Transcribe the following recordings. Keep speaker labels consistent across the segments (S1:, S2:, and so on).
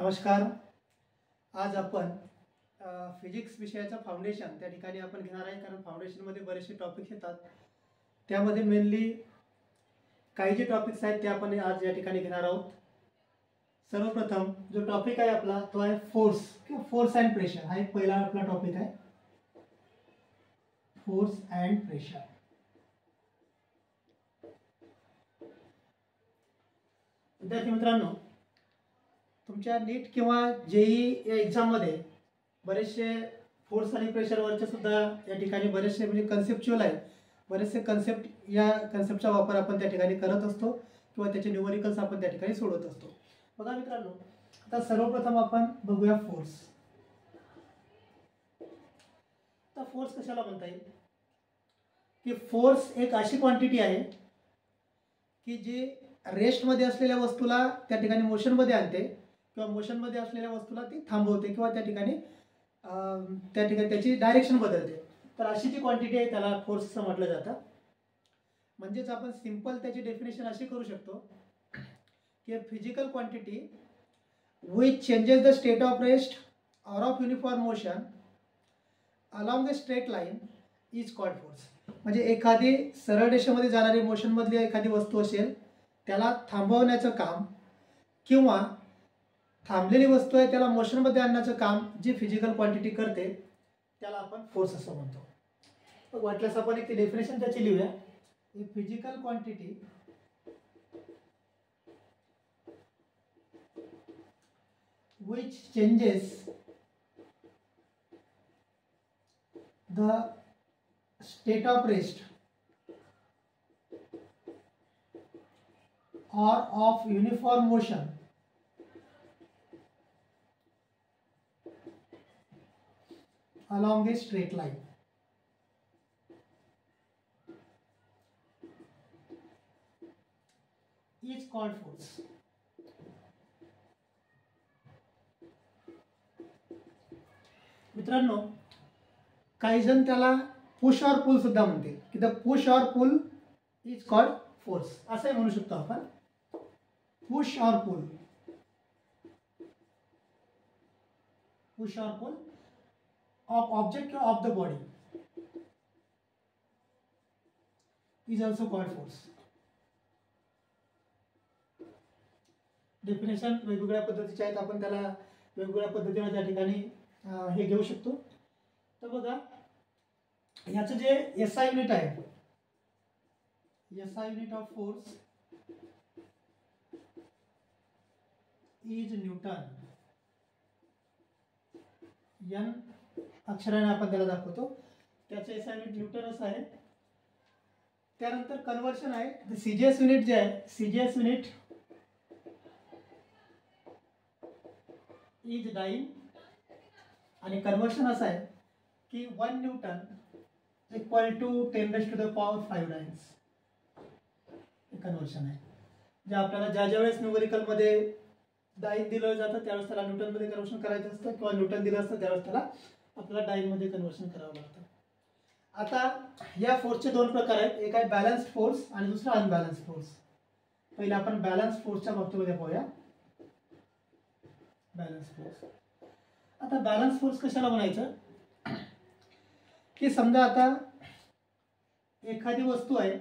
S1: नमस्कार. आज आपण फिजिक्स विषयाचं फाउंडेशन त्या ठिकाणी आपण घेणार आहे, कारण फाउंडेशनमध्ये बरेचसे टॉपिक येतात. त्यामध्ये मेनली काही जे टॉपिक्स आहेत ते आपण आज या ठिकाणी घेणार आहोत. सर्वप्रथम जो टॉपिक आहे आपला तो आहे फोर्स किंवा फोर्स अँड प्रेशर. हा एक पहिला आपला टॉपिक आहे, फोर्स अँड प्रेशर. विद्यार्थी मित्रांनो, तुमच्या नीट किंवा जेई या एक्झाममध्ये बरेचसे फोर्स आणि प्रेशरवरचे सुद्धा या ठिकाणी बरेचसे म्हणजे कन्सेप्च्युअल आहे. बरेचसे कन्सेप्ट, या कन्सेप्टचा वापर आपण त्या ठिकाणी करत असतो किंवा त्याचे न्यूमरिकल्स आपण त्या ठिकाणी सोडवत असतो. बघा मित्रांनो, आता सर्वप्रथम आपण बघूया फोर्स. तर फोर्स कशाला म्हणता येईल की फोर्स एक अशी क्वांटिटी आहे की जी रेस्टमध्ये असलेल्या वस्तूला त्या ठिकाणी मोशनमध्ये आणते किंवा मोशनमध्ये असलेल्या वस्तूला ती थांबवते किंवा त्या ठिकाणी त्याची डायरेक्शन बदलते. तर अशी जी क्वांटिटी आहे त्याला फोर्स असं म्हटलं जातं. म्हणजेच आपण सिंपल त्याची डेफिनेशन अशी करू शकतो की physical quantity which changes the state of rest और of uniform motion along the straight line is called force. म्हणजे एखादी सरळ रेषेमध्ये जाणारी मोशनमधली एखादी वस्तू असेल त्याला थांबवण्याचं काम किंवा थांबलेली वस्तू आहे त्याला मोशनमध्ये आणण्याचं काम जी फिजिकल क्वांटिटी करते त्याला आपण फोर्स असं म्हणतो. तर वाटल्यास आपण एक डेफिनेशन त्याची लिहूया. Physical quantity which changes the state of rest or of uniform motion along a straight line is called force. मित्रांनो, काही जण त्याला पुश और पुल सुद्धा म्हणतील की द पुश और पुल इज कॉल्ड फोर्स. असंही म्हणू शकतो आपण, पुश और पुल. पुश और पुल of object or of the body is also called force. Definition वेगवेगळ्या पद्धतीचे आहेत, आपण त्याला वेगवेगळ्या पद्धतीने त्या ठिकाणी हे घेऊ शकतो. तर बघा, याचं जे एसआय युनिट आहे, SI unit of force is newton. N अक्षराने आपण त्याला दाखवतो. त्याचे एसआय युनिट न्यूटन असं आहे. त्यानंतर कन्व्हर्शन आहे, सीजीएस युनिट जे आहे, सीजीएस युनिट इज डाईन. आणि कन्व्हर्शन असं आहे की 1 न्यूटन इक्वल टू 10⁵ डाईन्स. कन्व्हर्शन आहे जे आपल्याला ज्या वेळेस न्यूमरिकलमध्ये डाईन दिलं जातं त्यावेळेस त्याला न्यूटनमध्ये कन्व्हर्शन करायचं असतं किंवा न्यूटन दिलं असतं त्यावेळेस त्याला आपल्याला डाईनमध्ये कन्व्हर्शन करावं लागतं. आता या फोर्सचे दोन प्रकार आहेत, एक आहे बॅलन्स्ड फोर्स आणि दुसरा अनबॅलन्स्ड फोर्स. पहिले आपण बॅलन्स्ड फोर्सच्या बाबतीमध्ये पाहूया. Balance force. आता बॅलन्स फोर्स कशाला म्हणायचं की समजा आता एखादी वस्तू आहे,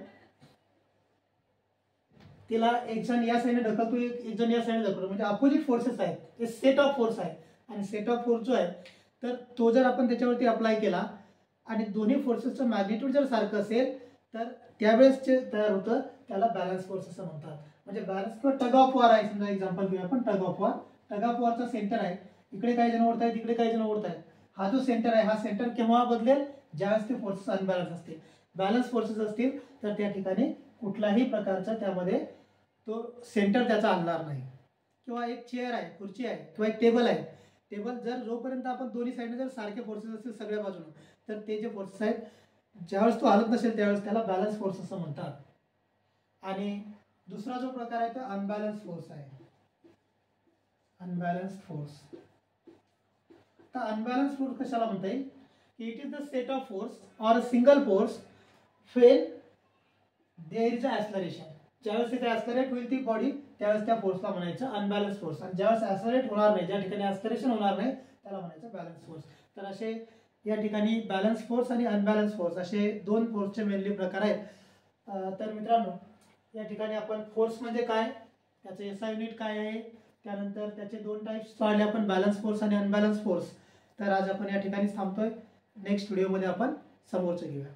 S1: तिला एक जण या साईडने ढकलतो, एक जण या साईडने ढकलतो, म्हणजे अपोजिट फोर्सेस आहेत. हे सेट ऑफ फोर्स आहे. आणि सेट ऑफ फोर्स जो आहे तर तो जर आपण त्याच्यावरती अप्लाय केला आणि दोन्ही फोर्सेसचं मॅग्निट्यूड जर सारखं असेल तर त्यावेळेस जे तयार होतं त्याला बॅलन्स फोर्स असं म्हणतात. म्हणजे बॅलन्स किंवा टग ऑफ वॉर आहे. समजा एक्झाम्पल घेऊया आपण tug of war. Tug of वॉरचा सेंटर आहे, इकडे काही जण ओढतायत, इकडे काही जण ओढतायत. हा जो सेंटर आहे, हा सेंटर केव्हा बदलेल, ज्यावेळेस ते फोर्सेस अनबॅलन्स असतील. बॅलन्स फोर्सेस असतील तर त्या ठिकाणी कुठल्याही प्रकारचा त्यामध्ये तो सेंटर त्याचा हलणार नाही. किंवा एक चेअर आहे, खुर्ची आहे किंवा एक टेबल आहे. टेबल जर जोपर्यंत आपण दोन्ही साईडने जर सारखे फोर्सेस असतील सगळ्या बाजूने तर ते जे फोर्सेस आहेत ज्यावेळेस तो हलत नसेल त्यावेळेस त्याला बॅलन्स फोर्स असं म्हणतात. आणि दुसरा जो प्रकार आहे तो अनबॅलन्स फोर्स आहे. Unbalanced force. तर अनबॅलन्स फोर्स कशाला म्हणता येईल की it is the set of force or a single force when there is a acceleration. ज्यावेळेस तिथे ॲक्सलरेट होईल ती बॉडी त्यावेळेस त्या फोर्सला म्हणायचं अनबॅलन्स फोर्स, आणि ज्यावेळेस ऍक्सलरेट होणार नाही, ज्या ठिकाणी ऍक्सलरेशन होणार नाही त्याला म्हणायचं बॅलन्स फोर्स. तर असे या ठिकाणी बॅलन्स फोर्स आणि अनबॅलन्स फोर्स असे दोन फोर्सचे मेनली प्रकार आहेत. तर मित्रांनो, या ठिकाणी आपण फोर्स म्हणजे काय, त्याचं एसआय युनिट काय आहे, त्यानंतर त्याचे दोन टाइप्स पाहिले आपण, बॅलन्स फोर्स आणि अनबॅलन्स फोर्स. तर आज आपण या ठिकाणी थांबतोय. नेक्स्ट व्हिडिओमध्ये आपण समोरचं घेऊया.